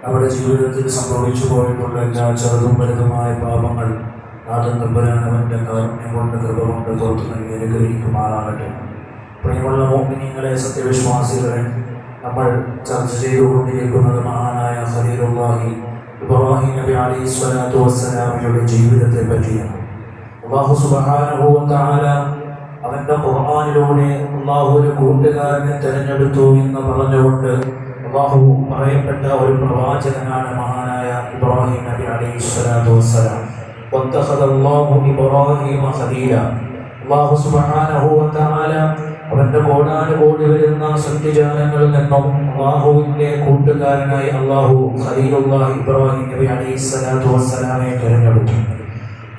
നമ്മുടെ ജീവിതത്തിൽ സംഭവിച്ചു പോയിട്ടുള്ള എല്ലാ ചെറുതും വലുതുമായ പാപങ്ങൾ നാഥൻ തമ്പുരാൻ അവൻ്റെ കാരുണ്യം കൊണ്ട് കൃപ കൊണ്ട് തോർത്തു നൽകി അനുഗ്രഹിക്കുമാറാകട്ടെ. പ്രിയമുള്ള മുഅ്മിനീങ്ങളെ, സത്യവിശ്വാസികളെ, നമ്മൾ ചർച്ച ചെയ്തുകൊണ്ടിരിക്കുന്നത് മഹാനായ ഖലീലുല്ലാഹി ഇബ്രാഹിം നബി അലൈഹിസ്സലാത്തു വസ്സലാമയുടെ ജീവിതത്തെ പറ്റിയാണ്. അല്ലാഹു സുബ്ഹാനഹു വ തആല അവൻ്റെ ഖുർആനിലൂടെ അല്ലാഹു ഒരു കൂട്ടുകാരനെ തിരഞ്ഞെടുത്തു എന്ന് പറഞ്ഞുകൊണ്ട് അല്ലാഹു പറയപ്പെട്ട ഒരു പ്രവാചകനാണ് മഹാനായ ഇബ്രാഹിം നബി അലൈഹിസ്സലാത്തു വസ്സലാം. വത്തഖദല്ലാഹു ഇബ്രാഹിമ ഖലീല. അല്ലാഹു സുബ്ഹാനഹു വ തആല അവൻ്റെ കോടാനുകോടി വരുന്ന സത്യജാലങ്ങളിൽ നിന്നും അല്ലാഹുവിൻ്റെ കൂട്ടുകാരനായി അല്ലാഹു ഖലീലുല്ലാഹി ഇബ്രാഹിം നബി അലൈഹിസ്സലാത്തു വസ്സലാമെ തിരഞ്ഞെടുത്തു.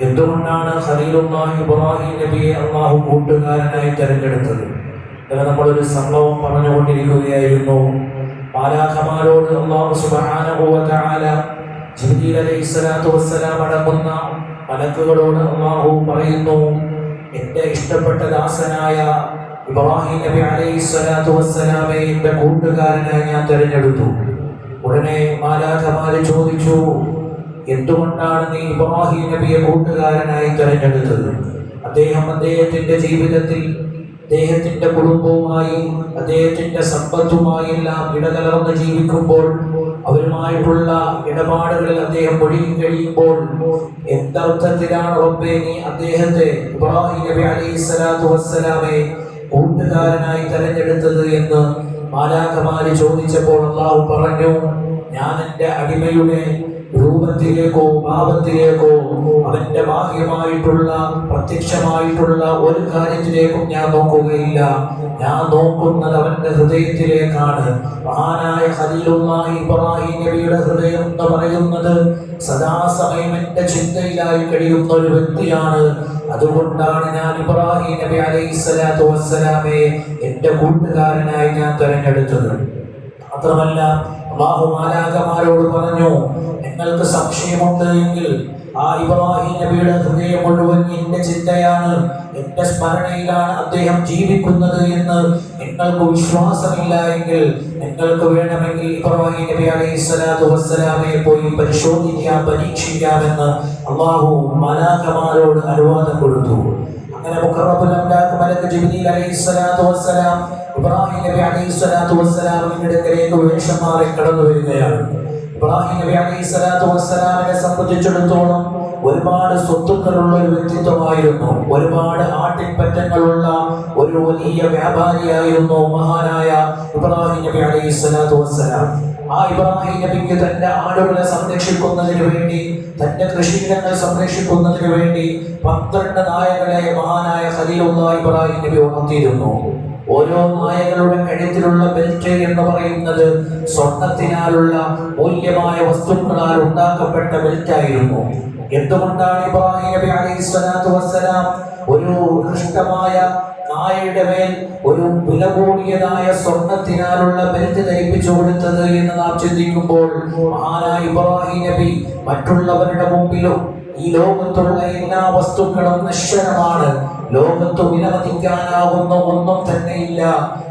എന്തുകൊണ്ടാണ് ഖലീലുല്ലാഹി ഇബ്രാഹിം നബിയെ അല്ലാഹു കൂട്ടുകാരനായി തിരഞ്ഞെടുത്തത്? നമ്മളൊരു സംഭവം പറഞ്ഞുകൊണ്ടിരിക്കുകയായിരുന്നു. മാലാഖമാരോട് അല്ലാഹു സുബ്ഹാനഹു വ തആല ജിബ്രീൽ അലൈഹിസ്സലാത്തു വസ്സലാം അടങ്ങുന്ന മലക്കുകളോട് അല്ലാഹു പറയുന്നു, എൻ്റെ ഇഷ്ടപ്പെട്ട ദാസനായ ഇബ്രാഹിം നബി അലൈഹിസ്സലാത്തു വസ്സലാമെ എൻ്റെ കൂട്ടുകാരനായി ഞാൻ തിരഞ്ഞെടുത്തു. ഉടനെ മാലാഖമാര് ചോദിച്ചു, എന്തുകൊണ്ടാണ് നീ ഇബ്രാഹിം നബിയെ കൂട്ടുകാരനായി തിരഞ്ഞെടുത്തത്? അദ്ദേഹത്തിൻ്റെ ജീവിതത്തിൽ അദ്ദേഹത്തിൻ്റെ കുടുംബവുമായി അദ്ദേഹത്തിൻ്റെ സമ്പത്തുമായി എല്ലാം ഇടകലർന്ന് ജീവിക്കുമ്പോൾ, അവരുമായിട്ടുള്ള ഇടപാടുകളിൽ അദ്ദേഹം ഒഴുകി കഴിയുമ്പോൾ എന്തർത്ഥത്തിലാണ് റബ്ബേ നീ അദ്ദേഹത്തെ ഇബ്രാഹിം നബി അലൈഹിസ്സലാത്തു വസ്സലാമെ കൂട്ടുകാരനായി തിരഞ്ഞെടുത്തത് എന്ന് മാലാഖമാര് ചോദിച്ചപ്പോൾ അല്ലാഹു പറഞ്ഞു, ഞാൻ എൻ്റെ അടിമയുടെ രൂപത്തിലേക്കോ ഭാവത്തിലേക്കോ അവന്റെ ബാഹ്യമായിട്ടുള്ള പ്രത്യക്ഷമായിട്ടുള്ള ഒരു കാര്യത്തിലേക്കും ഞാൻ നോക്കുകയില്ല. ഞാൻ നോക്കുന്നത് അവന്റെ ഹൃദയത്തിലേക്കാണ്. മഹാനായ ഖലീലുല്ലാഹി ഇബ്രാഹിം നബിയുടെ ഹൃദയം എന്ന് പറയുന്നത് സദാസമയം എന്റെ ചിന്തയിലായി കഴിയുന്ന ഒരു വ്യക്തിയാണ്. അതുകൊണ്ടാണ് ഞാൻ ഇബ്രാഹിം നബി അലൈഹിസ്സലാത്തു വസ്സലാമെ എൻ്റെ കൂട്ടുകാരനായി ഞാൻ തിരഞ്ഞെടുത്തത്. മാത്രമല്ല അല്ലാഹു മാലാഖമാരോട് പറഞ്ഞു, നിങ്ങൾക്ക് സംശയമുണ്ട് എങ്കിൽ ആ ഇബ്രാഹിം നബിയുടെ ഹൃദയം മുഴുവൻ എന്റെ ചിന്തയാണ്, എന്റെ സ്മരണയിലാണ് അദ്ദേഹം ജീവിക്കുന്നത് എന്ന് നിങ്ങൾക്ക് വിശ്വാസമില്ല എങ്കിൽ നിങ്ങൾക്ക് വേണമെങ്കിൽ ഇബ്രാഹിം നബി അലൈഹിസ്സലാത്തു വസ്സലാമെ പോയി പരിശോധിക്കാം, പരീക്ഷിക്കാമെന്ന് അല്ലാഹു മാലാഖമാരോട് അനുവാദം കൊടുത്തു. അങ്ങനെ മുഖറബുൽ അംലാഖ് മലക്ക് ജിബ്രീൽ അലൈഹിസ്സലാത്തു വസ്സലാം ഇബ്രാഹിം നബി അലൈഹിസ്സലാത്തു വസ്സലാമിന്റെ അടുക്കലേക്ക് വേഷം മാറി കടന്നു വരികയാണ്. ഇബ്രാഹിം നബി അലൈഹിസ്സലാത്തു വസ്സലാമിനെ സംബന്ധിച്ചിടത്തോളം ഒരുപാട് സ്വത്തുക്കളുള്ള ഒരു വ്യക്തിത്വമായിരുന്നു. ഒരുപാട് ആട്ടിൻപറ്റങ്ങളുള്ള ഒരു വലിയ വ്യാപാരിയായിരുന്നു മഹാനായ ഇബ്രാഹിം നബി അലൈഹിസ്സലാത്തു വസ്സലാം. ആ ഇബ്രാഹിം നബിക്ക് തന്റെ ആടുകളെ സംരക്ഷിക്കുന്നതിന് വേണ്ടി, തന്റെ കൃഷിയിടങ്ങൾ സംരക്ഷിക്കുന്നതിന് വേണ്ടി 12 നായകളെ മഹാനായ ഖലീലുല്ലാഹി ഇബ്രാഹിം നബി ഉണർത്തിയിരുന്നു. ഓരോ നായകളുടെ കഴുത്തിലുള്ള ബെൽറ്റ് എന്ന് പറയുന്നത് സ്വർണത്തിനാലുള്ള മൂല്യമായ വസ്തുക്കളാൽ ഉണ്ടാക്കപ്പെട്ട ബെൽറ്റായിരുന്നു. എന്തുകൊണ്ടാണ് ഇബ്രാഹിം നബി അലൈഹിസ്സലാത്തു വസ്സലാം ഒരു ഉത്കൃഷ്ടമായ നായയുടെ മേൽ ഒരു വില കൂടിയതായ സ്വർണത്തിനാലുള്ള ബെൽറ്റ് ധരിപ്പിച്ചു കൊടുത്തത് എന്ന് നാം ചിന്തിക്കുമ്പോൾ, മഹാനായ ഇബ്രാഹിം നബി മറ്റുള്ളവരുടെ മുമ്പിലും ഈ ലോകത്തുള്ള എല്ലാ വസ്തുക്കളും നശ്വരമാണ്, ലോകത്ത് വിലമതിക്കാനാകുന്ന ഒന്നും തന്നെയില്ല.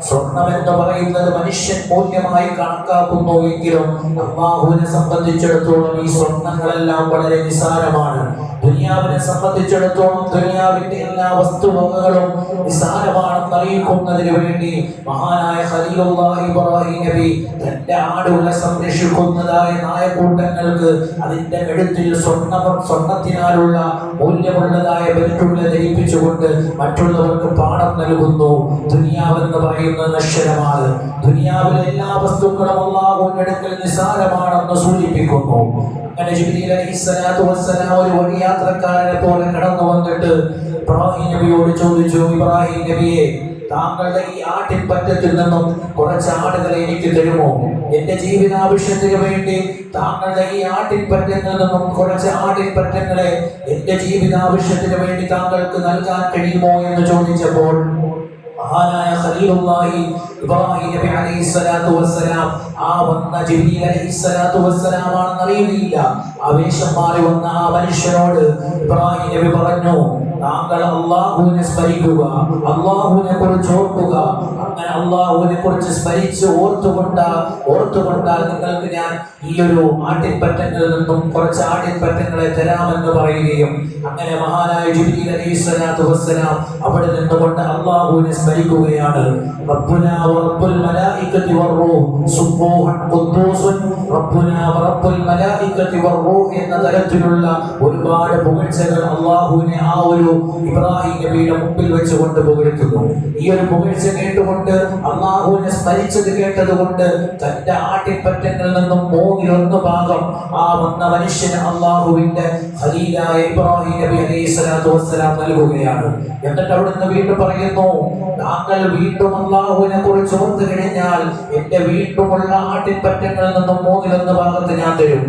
സ്വർണം എന്ന് പറയുന്നത് മനുഷ്യൻ മൂല്യമായി കണക്കാക്കുന്നു എങ്കിലും അല്ലാഹുവിനെ സംബന്ധിച്ചിടത്തോളം ഈ സ്വർണങ്ങളെല്ലാം വളരെ നിസാരമാണ്. ദുനിയാവിനെ സംബന്ധിച്ചിടത്തോളം ദുനിയാവിന്റെ എല്ലാ വസ്തുവകകളും നിസാരമാണെന്ന് അറിയിക്കുന്നതിന് വേണ്ടി മഹാനായ ഖലീലുല്ലാഹി ഇബ്രാഹിം നബി തന്റെ ആടുകളെ സംരക്ഷിക്കുന്നതായ നായക്കൂട്ടങ്ങൾക്ക് അതിന്റെ കഴുത്തിൽ സ്വർണത്തിനാലുള്ള മൂല്യമുള്ളതായ ബെൽറ്റുകളെ ധരിപ്പിച്ചുകൊണ്ട് മറ്റുള്ളവർക്ക് പാഠം നൽകുന്നു. ദുനിയാവെന്ന് പറയുന്നത് നശ്വരമാണ്. ദുനിയാവിലെ എല്ലാ വസ്തുക്കളും അല്ലാഹുവിന്റെ അടുക്കൽ നിസാരമാണെന്ന് സൂചിപ്പിക്കുന്നു. അങ്ങനെ ജിബ്രീൽ അലൈഹിസ്സലാത്തു വസ്സലാം ഒരു വഴിയാത്രക്കാരനെ പോലെ കടന്നു വന്നിട്ട് ഇബ്രാഹിം നബിയോട് ചോദിച്ചു, ഇബ്രാഹിം നബിയെ, താങ്കളുടെ ഈ ആട്ടിൻപറ്റത്തിൽ നിന്നും കുറച്ച് ആടുകളെ എനിക്ക് തരുമോ? എന്റെ ജീവിതാവശ്യത്തിന് വേണ്ടി താങ്കളുടെ ഈ ആട്ടിൻപറ്റത്തിൽ നിന്നും കുറച്ച് ആട്ടിൻപറ്റങ്ങളെ എന്റെ ജീവിതാവശ്യത്തിന് വേണ്ടി താങ്കൾക്ക് നൽകാൻ കഴിയുമോ എന്ന് ചോദിച്ചപ്പോൾ മഹാനായ ഖലീലുല്ലാഹി ഇബ്രാഹിം നബി അലൈഹിസ്സലാത്തു വസ്സലാം ആ വന്ന ജിബ്രീൽ അലൈഹിസ്സലാത്തു വസ്സലാം ആണെന്ന് അറിയില്ല. ആവേശം മാറി വന്ന ആ മനുഷ്യനോട് ഇബ്രാഹിം നബി പറഞ്ഞു, താങ്കൾ അള്ളാഹുവിനെ സ്മരിക്കുക, അള്ളാഹുവിനെ കുറിച്ച് ഓർക്കുക. അങ്ങനെ അള്ളാഹുവിനെ കുറിച്ച് സ്മരിച്ച് ഓർത്തുകൊണ്ടാൽ നിങ്ങൾക്ക് ഞാൻ ഈ ഒരു ആട്ടിൻപറ്റങ്ങളിൽ നിന്നും കുറച്ച് ആട്ടിൻപറ്റങ്ങളെ തരാമെന്ന് പറയുകയും അങ്ങനെ മഹാനായ ജിബ്രീൽ അലൈഹിസ്സലാത്തു വസ്സലാം അവിടെ നിന്നുകൊണ്ട് അള്ളാഹുവിനെ സ്മരിക്കുകയാണ്. റബ്ബുനാ വറബ്ബുൽ മലായികതി വറൂഹ് സുബ്ബൂഹൻ ഖുദ്ദൂസുൻ റബ്ബുനാ വറബ്ബുൽ മലായികതി വറൂഹ് എന്ന തരത്തിലുള്ള ഒരുപാട് പുകഴ്ചകൾ അള്ളാഹുവിനെ ആ ഒരു ഇബ്രാഹിം നബിയുടെ മുമ്പിൽ വെച്ചുകൊണ്ട് പുകഴ്ത്തുന്നു. ഈ ഒരു പുകഴ്ച കേട്ടുകൊണ്ട് അള്ളാഹുവിനെ സ്മരിച്ചത് കേട്ടതുകൊണ്ട് തന്റെ ആട്ടിൻപറ്റങ്ങളിൽ നിന്നും 1/3 ഭാഗം ആ വന്ന മനുഷ്യന് അള്ളാഹുവിന്റെ ഖലീലായ ഇബ്രാഹിം നബി അലൈഹിസ്സലാത്തു വസ്സലാം നൽകുകയാണ്. എന്നിട്ട് അവിടുന്ന് വീണ്ടും പറയുന്നു, താങ്കൾ വീണ്ടും അള്ളാഹുവിനെ കുറിച്ച് ഓർത്തു കഴിഞ്ഞാൽ എന്റെ വീണ്ടുമുള്ള ആട്ടിൻപറ്റങ്ങളിൽ നിന്നും 1/3 ഭാഗത്ത് ഞാൻ തരും.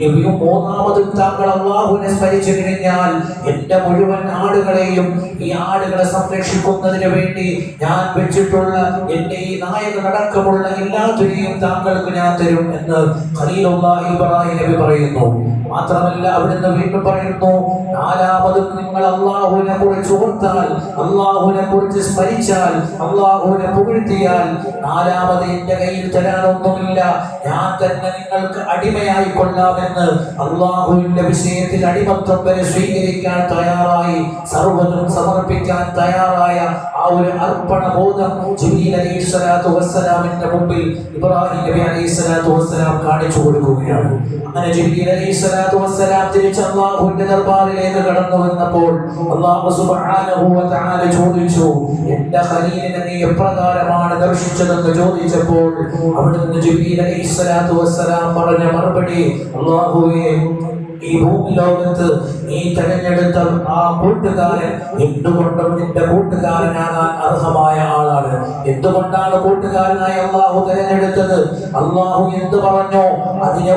ഇനിയും 3ാമതും താങ്കൾ അള്ളാഹുവിനെ സ്മരിച്ചു കഴിഞ്ഞാൽ എന്റെ മുഴുവൻ ആടുകളെയും ഈ ആടുകളെ സംരക്ഷിക്കുന്നതിന് വേണ്ടി ഞാൻ വെച്ചിട്ടുള്ള എന്റെ ഈ നായകളടക്കമുള്ള എല്ലാത്തിനെയും താങ്കൾക്ക് ഞാൻ തരും എന്ന് ഖലീലുല്ലാഹി ഇബ്രാഹിം നബി പറയുന്നു. മാത്രമല്ല അവിടുന്ന് വീണ്ടും പറയുന്നു, 4ാമതും നിങ്ങൾ അള്ളാഹുവിനെ കുറിച്ച് ഓർത്താൽ, അള്ളാഹുവിനെ കുറിച്ച് സ്മരിച്ചാൽ, അള്ളാഹുവിനെ പുകഴ്ത്തിയാൽ 4ാമത് എന്റെ കയ്യിൽ തരാനൊന്നുമില്ല, ഞാൻ തന്നെ നിങ്ങൾക്ക് അടിമയായി കൊള്ളാമെന്ന് അള്ളാഹുവിന്റെ വിഷയത്തിൽ അടിമത്വം വരെ സ്വീകരിക്കാൻ തയ്യാറായി, സർവ്വതും സമർപ്പിക്കാൻ തയ്യാറായ ആ ഒരു അർപ്പണ ബോധം ജിബ്രീൽ അലൈഹിസ്സലാത്തു വസ്സലാമിന്റെ മുമ്പിൽ ഇബ്രാഹിം നബി അലൈഹിസ്സലാത്തു വസ്സലാം കാണിച്ചു കൊടുക്കുകയാണ്. അങ്ങനെ ജിബ്രീൽ അലൈഹിസ്സലാത്തു വസ്സലാം തിരിച്ച് അള്ളാഹുവിന്റെ ദർബാറിലേക്ക് കടന്നു വന്നപ്പോൾ അല്ലാഹു സുബ്ഹാനഹു വ തആല ചോദിച്ചു, എന്റെ ഖലീലിനെ നീ എപ്രകാരമാണ് ദർശിച്ചതെന്ന് ചോദിച്ചപ്പോൾ അവിടുന്ന് ജിബ്രീൽ അലൈഹിസ്സലാത്തു വസ്സലാം പറഞ്ഞ മറുപടി, അല്ലാഹുവേ, ഈ ഭൂമി ലോകത്ത് നീ തെരഞ്ഞെടുത്ത ആ കൂട്ടുകാരൻ എന്തുകൊണ്ടും നിന്റെ കൂട്ടുകാരനാകാൻ അർഹമായ ആളാണ്. എന്തുകൊണ്ടാണ് കൂട്ടുകാരനായി അള്ളാഹു തെരഞ്ഞെടുത്തത്? അള്ളാഹു എന്ത് പറഞ്ഞോ അതിനെ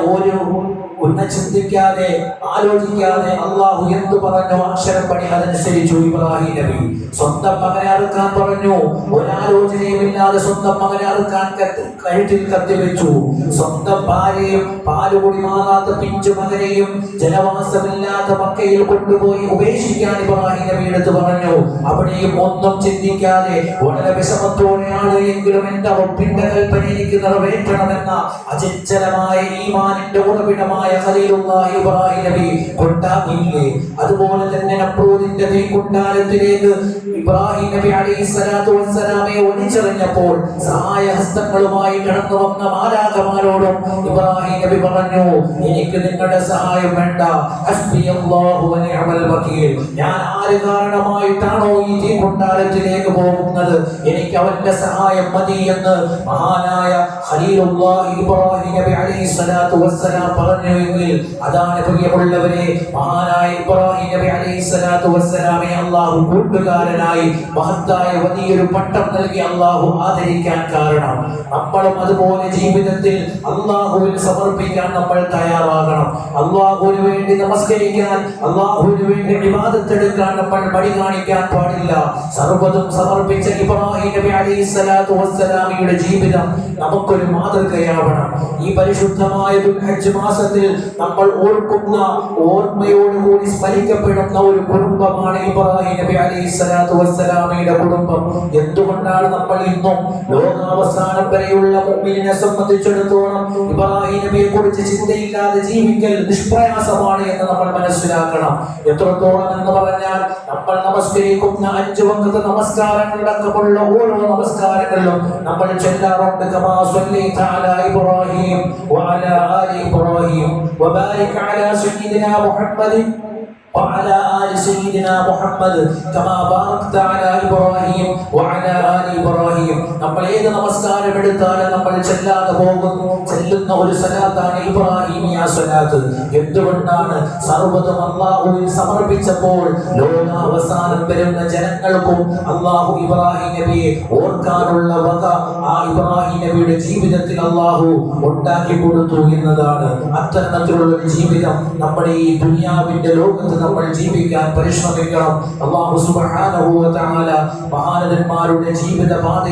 ചിന്തിക്കാതെ ആലോചിക്കാതെ അള്ളാഹു എന്തു പറഞ്ഞു അക്ഷരപ്പടി അതനുസരിച്ചു. ഇബ്രാഹിം നബി സ്വന്തം മകനെ അറുക്കാൻ പറഞ്ഞു, ഒരാലോചനയുമില്ലാതെ സ്വന്തം മകനെ അറുക്കാൻ കഴുത്തിൽ കത്തിവെച്ചു. സ്വന്തം ഭാര്യയും പാലുകൂടി മാറാത്ത പിഞ്ചു മകനെയും ജനവാസമില്ലാത്ത മക്കയിൽ കൊണ്ടുപോയി ഉപേക്ഷിക്കാൻ ഇബ്രാഹിം നബി എടുത്തു പറഞ്ഞു. അവിടെയും ഒന്നും ചിന്തിക്കാതെ വളരെ വിഷമത്തോടെയാണ് എങ്കിലും എന്റെ റബ്ബിന്റെ കൽപ്പന എനിക്ക് നിറവേറ്റണമെന്ന അചഞ്ചലമായ ഈമാനിന്റെ ഉറവിടമായ ഖലീലുല്ലാഹി ഇബ്രാഹിം നബി കൊണ്ടാകില്ലേ. അതുപോലെ തന്നെ നമ്രൂദിന്റെ തീക്കുണ്ടാരത്തിലേക്ക് ഇബ്രാഹിം നബി അലൈഹിസ്സലാത്തു വസ്സലാമെ ഒളിച്ചെറിഞ്ഞപ്പോൾ സഹായഹസ്തങ്ങളുമായി കടന്നു വന്ന മാലാഖമാരോടും ഇബ്രാഹിം നബി പറഞ്ഞു, എനിക്ക് നിങ്ങളുടെ സഹായം വേണ്ട, ഹസ്ബിയല്ലാഹു വ നിഅമൽ വകീൽ. ഞാൻ ആര് കാരണമായിട്ടാണോ ഈ തീക്കുണ്ടാരത്തിലേക്ക് പോകുന്നത്, എനിക്ക് അവന്റെ സഹായം മതി എന്ന് മഹാനായ ഖലീലുല്ലാഹി ഇബ്രാഹിം നബി അലൈഹിസ്സലാത്തു വസ്സലാം പറഞ്ഞു. അതാണ് പ്രിയമുള്ളവരെ, മഹാനായ ഇബ്രാഹിം നബി അലൈഹിസ്സലാത്തു വസ്സലാമെ അല്ലാഹു കൂട്ടുകാരനായി മഹത്തായ വലിയൊരു പട്ടം നൽകി അല്ലാഹു ആദരിക്കാൻ കാരണം. നമ്മളും അതുപോലെ ജീവിതത്തിൽ അല്ലാഹുവിന് സമർപ്പിക്കാൻ നമ്മൾ തയ്യാറാകണം. അല്ലാഹുവിന് വേണ്ടി നമസ്കരിക്കാൻ, അല്ലാഹുവിന് വേണ്ടി ഇബാദത്ത് എടുക്കാൻ നമ്മൾ മടി കാണിക്കാൻ പാടില്ല. സർവ്വതും സമർപ്പിച്ച ഇബ്രാഹിം നബി അലൈഹിസ്സലാത്തു വസ്സലാമയുടെ ജീവിതം നമുക്കൊരു മാതൃകയാവണം. ഈ പരിശുദ്ധമായ ദുൽഹജ്ജ് മാസത്തിൽ നമ്മൾ ഓർക്കുന്ന, ഓർമ്മയോടുകൂടി സ്മരിക്കപ്പെടുന്ന ഒരു കുടുംബമാണ് ഇബ്രാഹിം നബി അലൈഹിസ്സലാത്തു വസ്സലാമയുടെ കുടുംബം. എന്തുകൊണ്ടാണ് നമ്മൾ ഇന്നും ലോകാവസാനം വരെയുള്ള മുഅ്മിനിനെ സംബന്ധിച്ചിടത്തോളം ഇബ്രാഹിം നബിയെ കുറിച്ച് ചിന്തയില്ലാതെ ജീവിക്കൽ നിഷ്പ്രയാസമാണ് എന്ന് നമ്മൾ മനസ്സിലാക്കണം. എത്രത്തോളം എന്ന് പറഞ്ഞാൽ നമ്മൾ നമസ്കരിക്കുന്ന 5 വഖ്ത് നമസ്കാരങ്ങളടക്കമുള്ള ഓരോ നമസ്കാരങ്ങളിലും നമ്മൾ ചൊല്ലാറുണ്ട്, കമാ സ്വല്ലൈത അലാ ഇബ്രാഹിം വഅലാ ആലി ഇബ്രാഹിം വബാരിക് അലാ സയ്യിദിനാ മുഹമ്മദിൻ وعلى آل سيدنا محمد كما باركت على إبراهيم وعلى آل إبراهيم. നമ്മൾ ഏത് നമസ്കാരം എടുത്താലും നമ്മൾ ചെല്ലുന്ന ഒരു സലാത്താണ് ഇബ്രാഹിമിയ സലാത്ത്. എന്തുകൊണ്ടാണ്? സർവ്വതും അല്ലാഹുവിന് സമർപ്പിച്ചപ്പോൾ ലോകാവസാനം വരുന്ന ജനങ്ങൾക്കും അല്ലാഹു ഇബ്രാഹിം നബിയെ ഓർക്കാനുള്ള വക ആ ഇബ്രാഹിം നബിയുടെ ജീവിതത്തിൽ അല്ലാഹു ഉണ്ടാക്കി കൊടുത്തു എന്നതാണ്. അത്തരത്തിലുള്ള ഒരു ജീവിതം നമ്മുടെ ഈ ദുനിയാവിന്റെ ലോകത്ത് നമ്മൾ ജീവിക്കാൻ പരിശ്രമിക്കണം. അല്ലാഹു സുബ്ഹാനഹു വ തആല മഹാനന്മാരുടെ ജീവിത പാത